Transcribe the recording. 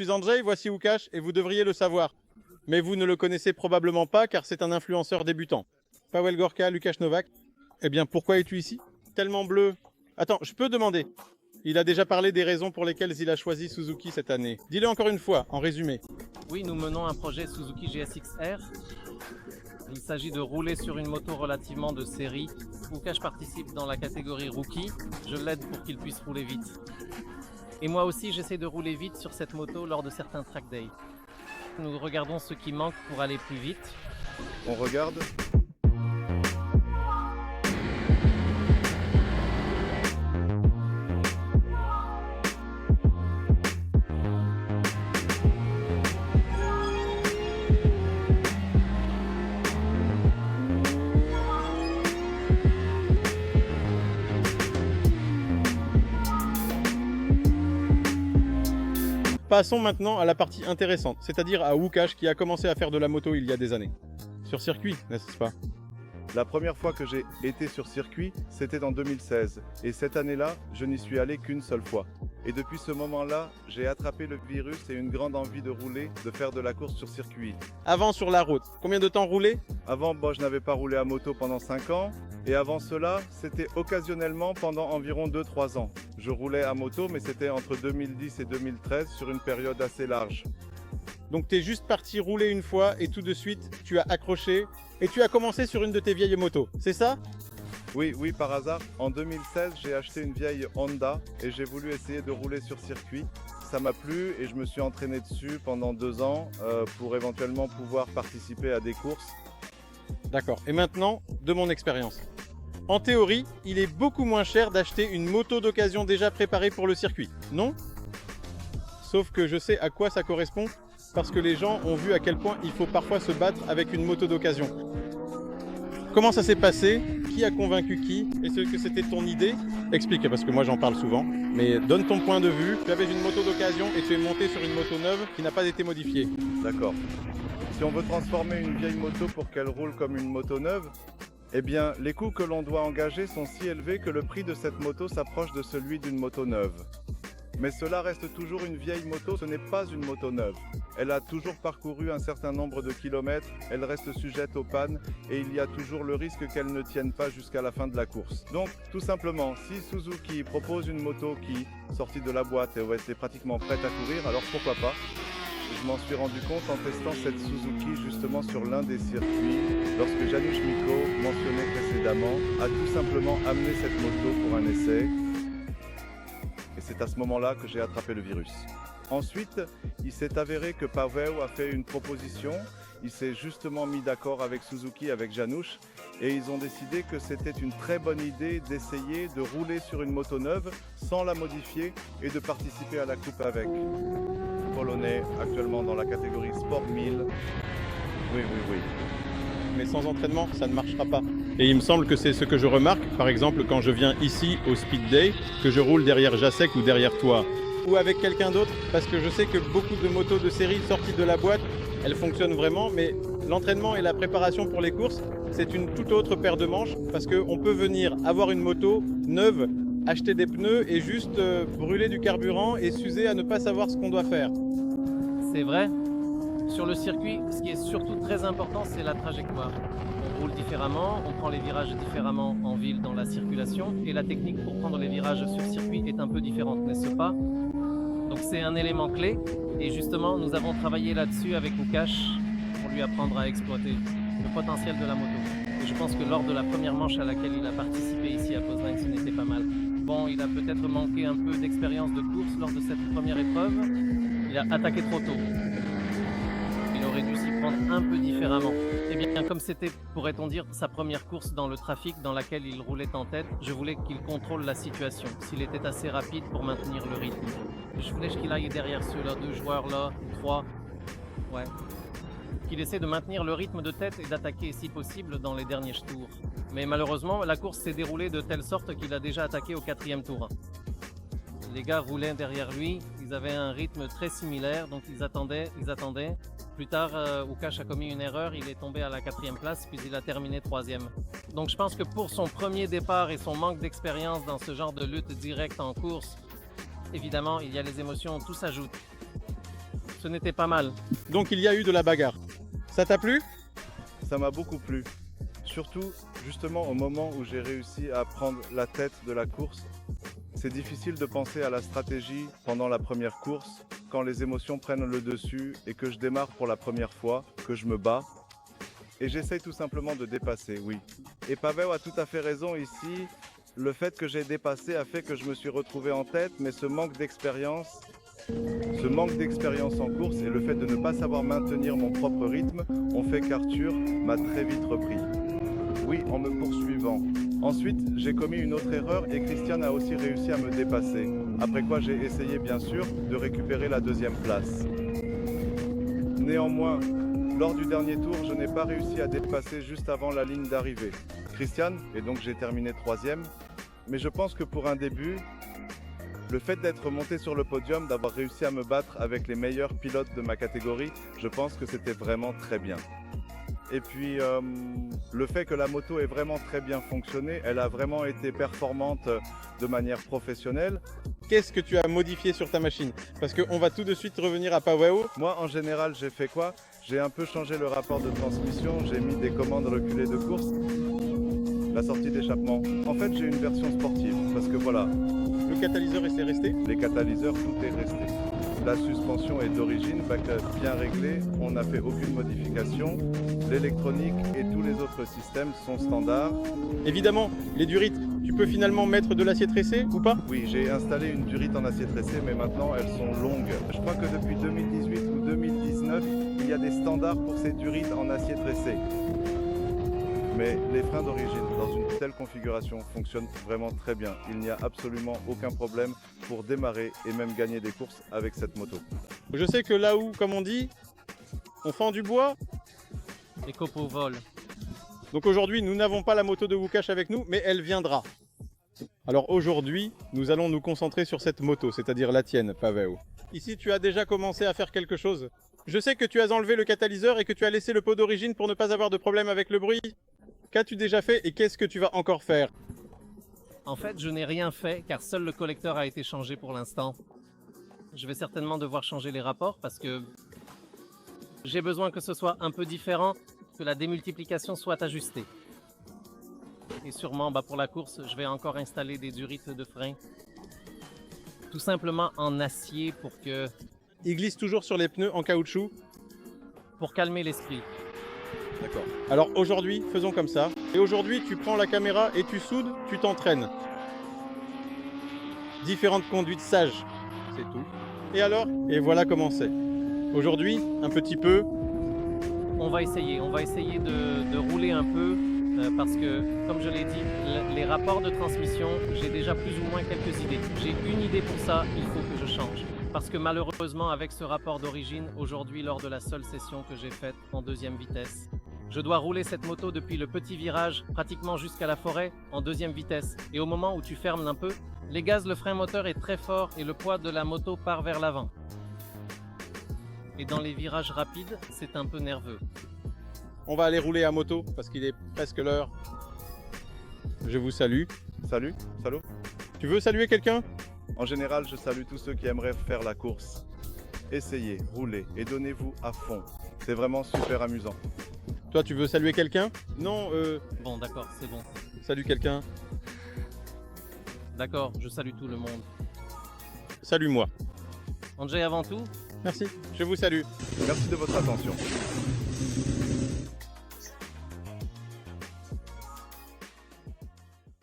suis Andrzej, voici Łukasz et vous devriez le savoir. Mais vous ne le connaissez probablement pas car c'est un influenceur débutant. Paweł Gorka, Łukasz Nowak. Eh bien, pourquoi es-tu ici? Tellement bleu. Attends, je peux demander. Il a déjà parlé des raisons pour lesquelles il a choisi Suzuki cette année. Dis-le encore une fois, en résumé. Oui, nous menons un projet Suzuki GSX-R. Il s'agit de rouler sur une moto relativement de série. Łukasz participe dans la catégorie Rookie. Je l'aide pour qu'il puisse rouler vite. Et moi aussi, j'essaie de rouler vite sur cette moto lors de certains track days. Nous regardons ce qui manque pour aller plus vite. On regarde. Passons maintenant à la partie intéressante, c'est-à-dire à Łukasz qui a commencé à faire de la moto il y a des années. Sur circuit, n'est-ce pas? La première fois que j'ai été sur circuit, c'était en 2016. Et cette année-là, je n'y suis allé qu'une seule fois. Et depuis ce moment-là, j'ai attrapé le virus et une grande envie de rouler, de faire de la course sur circuit. Avant sur la route, combien de temps roulé? Avant, je n'avais pas roulé à moto pendant 5 ans. Et avant cela, c'était occasionnellement pendant environ 2-3 ans. Je roulais à moto, mais c'était entre 2010 et 2013 sur une période assez large. Donc tu es juste parti rouler une fois et tout de suite tu as accroché et tu as commencé sur une de tes vieilles motos, c'est ça? Oui, par hasard. En 2016, j'ai acheté une vieille Honda et j'ai voulu essayer de rouler sur circuit. Ça m'a plu et je me suis entraîné dessus pendant 2 ans pour éventuellement pouvoir participer à des courses. D'accord, et maintenant, de mon expérience. En théorie, il est beaucoup moins cher d'acheter une moto d'occasion déjà préparée pour le circuit, non? Sauf que je sais à quoi ça correspond, parce que les gens ont vu à quel point il faut parfois se battre avec une moto d'occasion. Comment ça s'est passé? Qui a convaincu qui? Est-ce que c'était ton idée? Explique, parce que moi j'en parle souvent. Mais donne ton point de vue. Tu avais une moto d'occasion et tu es monté sur une moto neuve qui n'a pas été modifiée. D'accord. Si on veut transformer une vieille moto pour qu'elle roule comme une moto neuve, eh bien, les coûts que l'on doit engager sont si élevés que le prix de cette moto s'approche de celui d'une moto neuve. Mais cela reste toujours une vieille moto, ce n'est pas une moto neuve. Elle a toujours parcouru un certain nombre de kilomètres, elle reste sujette aux pannes et il y a toujours le risque qu'elle ne tienne pas jusqu'à la fin de la course. Donc, tout simplement, si Suzuki propose une moto qui, sortie de la boîte, était pratiquement prête à courir, alors pourquoi pas? Je m'en suis rendu compte en testant cette Suzuki justement sur l'un des circuits, lorsque Janusz Miko, mentionné précédemment, a tout simplement amené cette moto pour un essai. Et c'est à ce moment-là que j'ai attrapé le virus. Ensuite, il s'est avéré que Paweł a fait une proposition. Il s'est justement mis d'accord avec Suzuki, avec Janusz, et ils ont décidé que c'était une très bonne idée d'essayer de rouler sur une moto neuve sans la modifier et de participer à la coupe avec. Polonais, actuellement dans la catégorie Sport 1000. Oui. Mais sans entraînement, ça ne marchera pas. Et il me semble que c'est ce que je remarque, par exemple quand je viens ici au Speed Day, que je roule derrière Jacek ou derrière toi. Ou avec quelqu'un d'autre, parce que je sais que beaucoup de motos de série sorties de la boîte, elles fonctionnent vraiment, mais l'entraînement et la préparation pour les courses, c'est une toute autre paire de manches, parce qu'on peut venir avoir une moto neuve, acheter des pneus et juste brûler du carburant et s'user à ne pas savoir ce qu'on doit faire. C'est vrai. Sur le circuit, ce qui est surtout très important, c'est la trajectoire. On roule différemment, on prend les virages différemment en ville dans la circulation, et la technique pour prendre les virages sur circuit est un peu différente, n'est-ce pas? Donc c'est un élément clé, et justement nous avons travaillé là-dessus avec Łukasz pour lui apprendre à exploiter le potentiel de la moto. Et je pense que lors de la première manche à laquelle il a participé ici à Poznań, ce n'était pas mal. Bon, il a peut-être manqué un peu d'expérience de course lors de cette première épreuve. Il a attaqué trop tôt. Il aurait dû s'y prendre un peu différemment. Eh bien, comme c'était, pourrait-on dire, sa première course dans le trafic dans laquelle il roulait en tête, je voulais qu'il contrôle la situation, s'il était assez rapide pour maintenir le rythme. Je voulais qu'il aille derrière ceux-là, 2 joueurs-là, 3. Ouais. Qu'il essaie de maintenir le rythme de tête et d'attaquer si possible dans les derniers tours. Mais malheureusement, la course s'est déroulée de telle sorte qu'il a déjà attaqué au 4e tour. Les gars roulaient derrière lui, ils avaient un rythme très similaire, donc ils attendaient. Plus tard, Łukasz a commis une erreur, il est tombé à la 4e place, puis il a terminé 3e. Donc je pense que pour son premier départ et son manque d'expérience dans ce genre de lutte directe en course, évidemment, il y a les émotions, tout s'ajoute. Ce n'était pas mal. Donc il y a eu de la bagarre. Ça t'a plu? Ça m'a beaucoup plu. Surtout, justement, au moment où j'ai réussi à prendre la tête de la course. C'est difficile de penser à la stratégie pendant la première course, quand les émotions prennent le dessus et que je démarre pour la première fois, que je me bats. Et j'essaye tout simplement de dépasser, oui. Et Pavel a tout à fait raison ici. Le fait que j'ai dépassé a fait que je me suis retrouvé en tête, mais ce manque d'expérience en course et le fait de ne pas savoir maintenir mon propre rythme ont fait qu'Arthur m'a très vite repris. Oui, en me poursuivant. Ensuite, j'ai commis une autre erreur et Christian a aussi réussi à me dépasser. Après quoi, j'ai essayé bien sûr de récupérer la deuxième place. Néanmoins, lors du dernier tour, je n'ai pas réussi à dépasser juste avant la ligne d'arrivée. Christian, et donc j'ai terminé 3e. Mais je pense que pour un début, le fait d'être monté sur le podium, d'avoir réussi à me battre avec les meilleurs pilotes de ma catégorie, je pense que c'était vraiment très bien. Et puis, le fait que la moto ait vraiment très bien fonctionné, elle a vraiment été performante de manière professionnelle. Qu'est-ce que tu as modifié sur ta machine? Parce qu'on va tout de suite revenir à Pawao. Moi, en général, j'ai fait quoi? J'ai un peu changé le rapport de transmission, j'ai mis des commandes reculées de course, la sortie d'échappement. En fait, j'ai une version sportive, parce que voilà, Le catalyseur est resté? les catalyseurs, tout est resté. La suspension est d'origine, bien réglée, on n'a fait aucune modification. L'électronique et tous les autres systèmes sont standards. Évidemment, les durites, tu peux finalement mettre de l'acier tressé ou pas? Oui, j'ai installé une durite en acier tressé, mais maintenant elles sont longues. Je crois que depuis 2018 ou 2019, il y a des standards pour ces durites en acier tressé. Mais les freins d'origine, dans une telle configuration, fonctionnent vraiment très bien. Il n'y a absolument aucun problème pour démarrer et même gagner des courses avec cette moto. Je sais que là où, comme on dit, on fend du bois. Les copeaux volent. Donc aujourd'hui, nous n'avons pas la moto de Wukash avec nous, mais elle viendra. Alors aujourd'hui, nous allons nous concentrer sur cette moto, c'est-à-dire la tienne, Pavel. Ici, tu as déjà commencé à faire quelque chose. Je sais que tu as enlevé le catalyseur et que tu as laissé le pot d'origine pour ne pas avoir de problème avec le bruit. Qu'as-tu déjà fait et qu'est-ce que tu vas encore faire? En fait, je n'ai rien fait car seul le collecteur a été changé pour l'instant. Je vais certainement devoir changer les rapports parce que j'ai besoin que ce soit un peu différent, que la démultiplication soit ajustée. Et sûrement, pour la course, je vais encore installer des durites de frein. Tout simplement en acier Il glisse toujours sur les pneus en caoutchouc. pour calmer l'esprit. D'accord. Alors aujourd'hui, faisons comme ça. Et aujourd'hui, tu prends la caméra et tu soudes, tu t'entraînes. Différentes conduites sages, c'est tout. Et alors? Et voilà comment c'est. Aujourd'hui, un petit peu. On va essayer de rouler un peu parce que, comme je l'ai dit, les rapports de transmission, j'ai déjà plus ou moins quelques idées. J'ai une idée pour ça, il faut que je change. Parce que malheureusement, avec ce rapport d'origine, aujourd'hui, lors de la seule session que j'ai faite en 2e vitesse, je dois rouler cette moto depuis le petit virage, pratiquement jusqu'à la forêt, en 2e vitesse. Et au moment où tu fermes un peu, les gaz, le frein moteur est très fort et le poids de la moto part vers l'avant. Et dans les virages rapides, c'est un peu nerveux. On va aller rouler à moto parce qu'il est presque l'heure. Je vous salue. Salut, salut. Tu veux saluer quelqu'un? En général, je salue tous ceux qui aimeraient faire la course. Essayez, roulez et donnez-vous à fond. C'est vraiment super amusant. Toi, tu veux saluer quelqu'un? Non, Bon, d'accord, c'est bon. salue quelqu'un. D'accord, je salue tout le monde. Salue-moi. Andrzej avant tout, Merci. Je vous salue. Merci de votre attention.